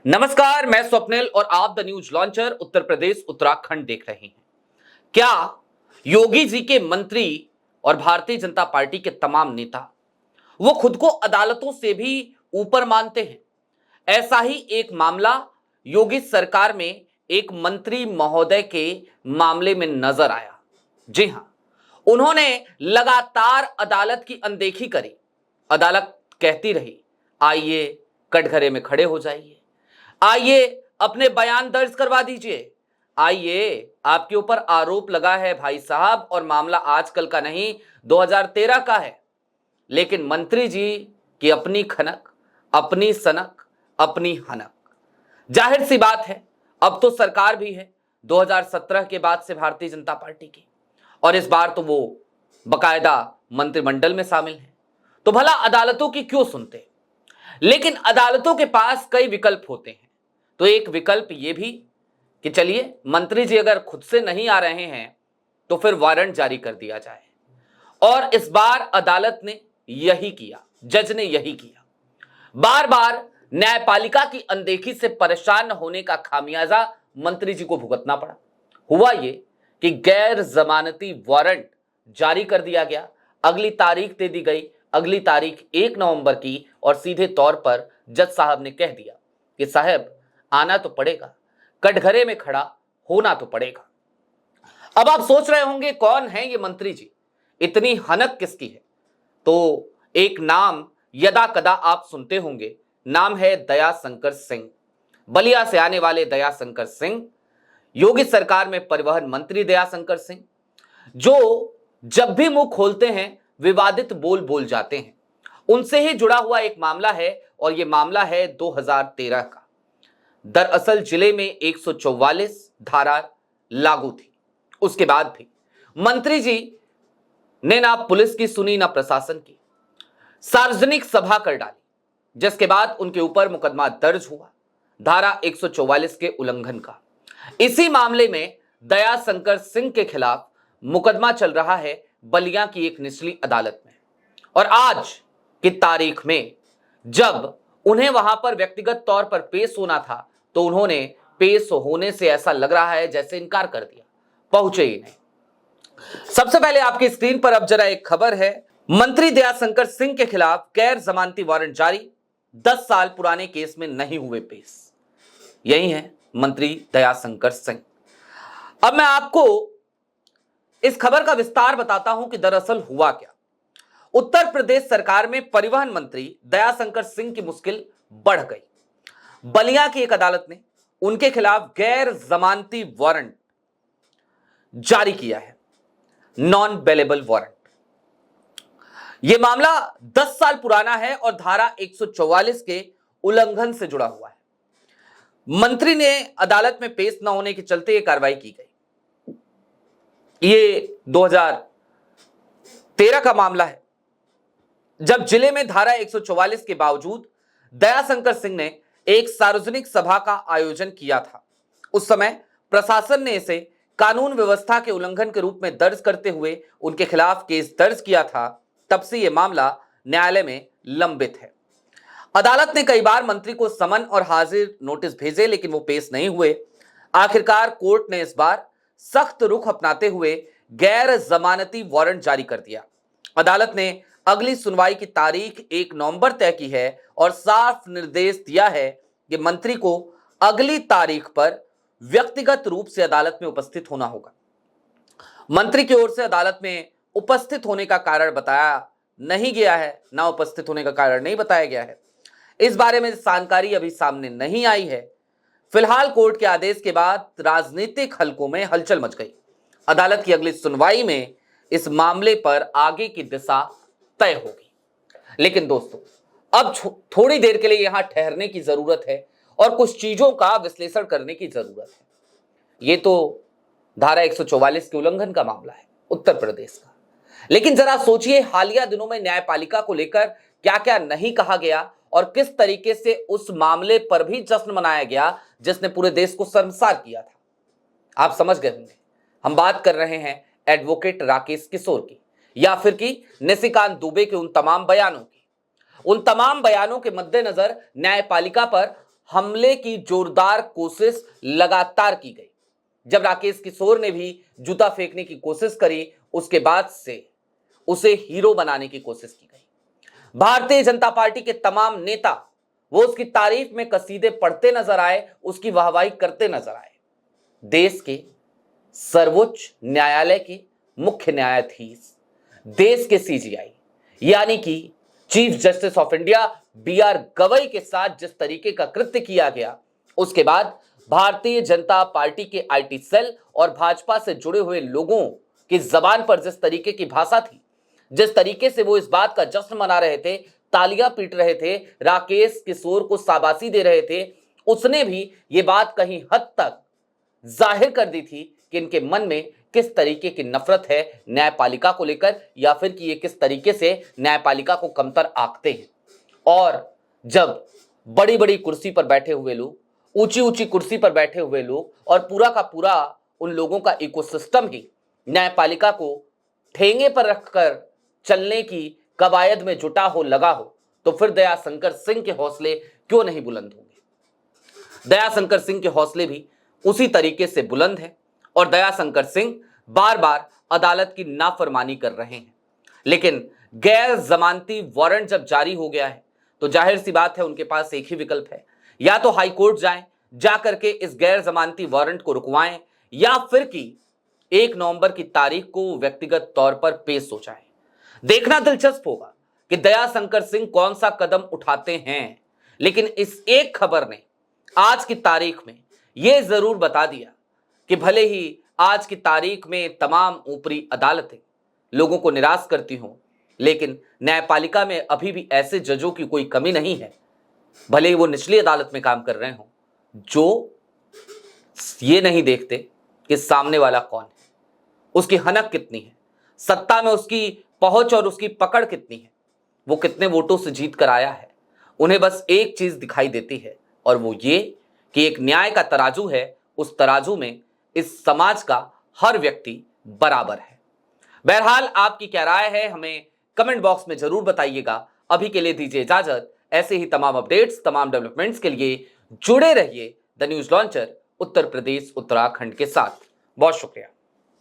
नमस्कार, मैं स्वप्निल और आप the news launcher Uttar Pradesh Uttarakhand देख रहे हैं। क्या योगी जी के मंत्री और भारतीय जनता पार्टी के तमाम नेता वो खुद को अदालतों से भी ऊपर मानते हैं? ऐसा ही एक मामला योगी सरकार में एक मंत्री महोदय के मामले में नजर आया। जी हां, उन्होंने लगातार अदालत की अनदेखी करी। अदालत कहती रही, आइए कटघरे में खड़े हो जाइए, आइए अपने बयान दर्ज करवा दीजिए, आइए आपके ऊपर आरोप लगा है भाई साहब और मामला आजकल का नहीं 2013 का है। लेकिन मंत्री जी की अपनी खनक, अपनी सनक, अपनी हनक। जाहिर सी बात है, अब तो सरकार भी है 2017 के बाद से भारतीय जनता पार्टी की, और इस बार तो वो बकायदा मंत्रिमंडल में शामिल है। तो भला अदालतों की क्यों सुनते? लेकिन अदालतों के पास कई विकल्प होते हैं। तो एक विकल्प ये भी कि चलिए मंत्री जी अगर खुद से नहीं आ रहे हैं तो फिर वारंट जारी कर दिया जाए। और इस बार अदालत ने यही किया, जज ने यही किया। बार बार न्यायपालिका की अनदेखी से परेशान होने का खामियाजा मंत्री जी को भुगतना पड़ा। हुआ ये कि गैर जमानती वारंट जारी कर दिया गया, अगली तारीख दे दी गई, अगली तारीख 1 नवंबर की, और सीधे तौर पर जज साहब ने कह दिया कि साहब आना तो पड़ेगा, कटघरे में खड़ा होना तो पड़ेगा। अब आप सोच रहे होंगे कौन है ये मंत्री जी, इतनी हनक किसकी है? तो एक नाम यदा कदा आप सुनते होंगे, नाम है दयाशंकर सिंह। बलिया से आने वाले दयाशंकर सिंह, योगी सरकार में परिवहन मंत्री दयाशंकर सिंह, जो जब भी मुंह खोलते हैं विवादित बोल बोल जाते हैं। उनसे ही जुड़ा हुआ एक मामला है, और यह मामला है 2013 का। दरअसल जिले में 144 धारा लागू थी। उसके बाद भी मंत्री जी ने ना पुलिस की सुनी ना प्रशासन की, सार्वजनिक सभा कर डाली, जिसके बाद उनके ऊपर मुकदमा दर्ज हुआ धारा 144 के उल्लंघन का। इसी मामले में दयाशंकर सिंह के खिलाफ मुकदमा चल रहा है बलिया की एक निचली अदालत में। और आज की तारीख में जब उन्हें वहां पर व्यक्तिगत तौर पर पेश होना था तो उन्होंने पेश होने से ऐसा लग रहा है जैसे इनकार कर दिया, पहुंचे ही नहीं। सबसे पहले आपकी स्क्रीन पर अब जरा एक खबर है, मंत्री दयाशंकर सिंह के खिलाफ गैर जमानती वारंट जारी, 10 साल पुराने केस में नहीं हुए पेश। यही है मंत्री दयाशंकर सिंह। अब मैं आपको इस खबर का विस्तार बताता हूं कि दरअसल हुआ क्या। उत्तर प्रदेश सरकार में परिवहन मंत्री दयाशंकर सिंह की मुश्किल बढ़ गई। बलिया की एक अदालत ने उनके खिलाफ गैर जमानती वारंट जारी किया है, नॉन बेलेबल वारंट। यह मामला 10 साल पुराना है और धारा 144 के उल्लंघन से जुड़ा हुआ है। मंत्री ने अदालत में पेश न होने के चलते यह कार्रवाई की गई। यह 2013 का मामला है, जब जिले में धारा 144 के बावजूद दयाशंकर सिंह ने एक सार्वजनिक सभा का आयोजन किया था। उस समय प्रशासन ने इसे कानून व्यवस्था के उल्लंघन के रूप में दर्ज करते हुए उनके खिलाफ केस दर्ज किया था। तब से यह मामला न्यायालय में लंबित है। अदालत ने कई बार मंत्री को समन और हाजिर नोटिस भेजे, लेकिन वो पेश नहीं हुए। आखिरकार कोर्ट ने इस बार सख्त रुख अपनाते हुए गैर जमानती वारंट जारी कर दिया। अदालत ने अगली सुनवाई की तारीख 1 नवंबर तय की है और साफ निर्देश दिया है कि मंत्री को अगली तारीख पर व्यक्तिगत रूप से अदालत में उपस्थित होना होगा। मंत्री की ओर से अदालत में उपस्थित होने का कारण बताया नहीं गया है, ना उपस्थित होने का कारण नहीं बताया गया है। इस बारे में जानकारी अभी सामने नहीं आई है। फिलहाल कोर्ट के आदेश के बाद राजनीतिक हलकों में हलचल मच गई। अदालत की अगली सुनवाई में इस मामले पर आगे की दिशा तय होगी। लेकिन दोस्तों, अब थोड़ी देर के लिए यहां ठहरने की जरूरत है और कुछ चीजों का विश्लेषण करने की जरूरत है। यह तो धारा 144 के उल्लंघन का मामला है उत्तर प्रदेश का, लेकिन जरा सोचिए हालिया दिनों में न्यायपालिका को लेकर क्या क्या नहीं कहा गया और किस तरीके से उस मामले पर भी जश्न मनाया गया जिसने पूरे देश को शर्मसार किया था। आप समझ गए होंगे, हम बात कर रहे हैं एडवोकेट राकेश किशोर की, या फिर कि निशिकांत दुबे के उन तमाम बयानों की। उन तमाम बयानों के मद्देनजर न्यायपालिका पर हमले की जोरदार कोशिश लगातार की गई। जब राकेश किशोर ने भी जूता फेंकने की कोशिश करी, उसके बाद से उसे हीरो बनाने की कोशिश की गई। भारतीय जनता पार्टी के तमाम नेता वो उसकी तारीफ में कसीदे पढ़ते नजर आए, उसकी वाहवाही करते नजर आए। देश के सर्वोच्च न्यायालय के मुख्य न्यायाधीश, देश के सीजीआई यानी कि chief justice of India BR Gavai के साथ जिस तरीके का कृत्य किया गया, उसके बाद भारतीय जनता पार्टी के आईटी सेल और भाजपा से जुड़े हुए लोगों की जबान पर जिस तरीके की भाषा थी, जिस तरीके से वो इस बात का जश्न मना रहे थे, तालियां पीट रहे थे, राकेश किशोर को शाबाशी दे रहे थे, उसने भी ये बात कहीं हद तक जाहिर कर दी थी कि इनके मन में किस तरीके की नफरत है न्यायपालिका को लेकर, या फिर कि ये किस तरीके से न्यायपालिका को कमतर आंकते हैं। और जब बड़ी बड़ी कुर्सी पर बैठे हुए लोग, ऊंची ऊंची कुर्सी पर बैठे हुए लोग और पूरा का पूरा उन लोगों का इकोसिस्टम ही न्यायपालिका को ठेंगे पर रखकर चलने की कवायद में जुटा हो, लगा हो, तो फिर दयाशंकर सिंह के हौसले क्यों नहीं बुलंद होंगे। दयाशंकर सिंह के हौसले भी उसी तरीके से बुलंद है और दयाशंकर सिंह बार बार अदालत की नाफरमानी कर रहे हैं। लेकिन गैर जमानती वारंट जब जारी हो गया है तो जाहिर सी बात है उनके पास एक ही विकल्प है, या तो हाई कोर्ट जाएं, जा करके इस गैर जमानती वारंट को रुकवाएं, या फिर कि 1 नवंबर की तारीख को व्यक्तिगत तौर पर पेश हो जाए। देखना दिलचस्प होगा कि दयाशंकर सिंह कौन सा कदम उठाते हैं। लेकिन इस एक खबर ने आज की तारीख में यह जरूर बता दिया कि भले ही आज की तारीख में तमाम ऊपरी अदालतें लोगों को निराश करती हों, लेकिन न्यायपालिका में अभी भी ऐसे जजों की कोई कमी नहीं है, भले ही वो निचली अदालत में काम कर रहे हों, जो ये नहीं देखते कि सामने वाला कौन है, उसकी हनक कितनी है, सत्ता में उसकी पहुंच और उसकी पकड़ कितनी है, वो कितने वोटों से जीत कर आया है। उन्हें बस एक चीज दिखाई देती है और वो ये कि एक न्याय का तराजू है, उस तराजू में इस समाज का हर व्यक्ति बराबर है। बहरहाल आपकी क्या राय है हमें कमेंट बॉक्स में जरूर बताइएगा। अभी के लिए दीजिए इजाजत। ऐसे ही तमाम अपडेट्स, तमाम डेवलपमेंट्स के लिए जुड़े रहिए the news launcher Uttar Pradesh Uttarakhand के साथ। बहुत शुक्रिया।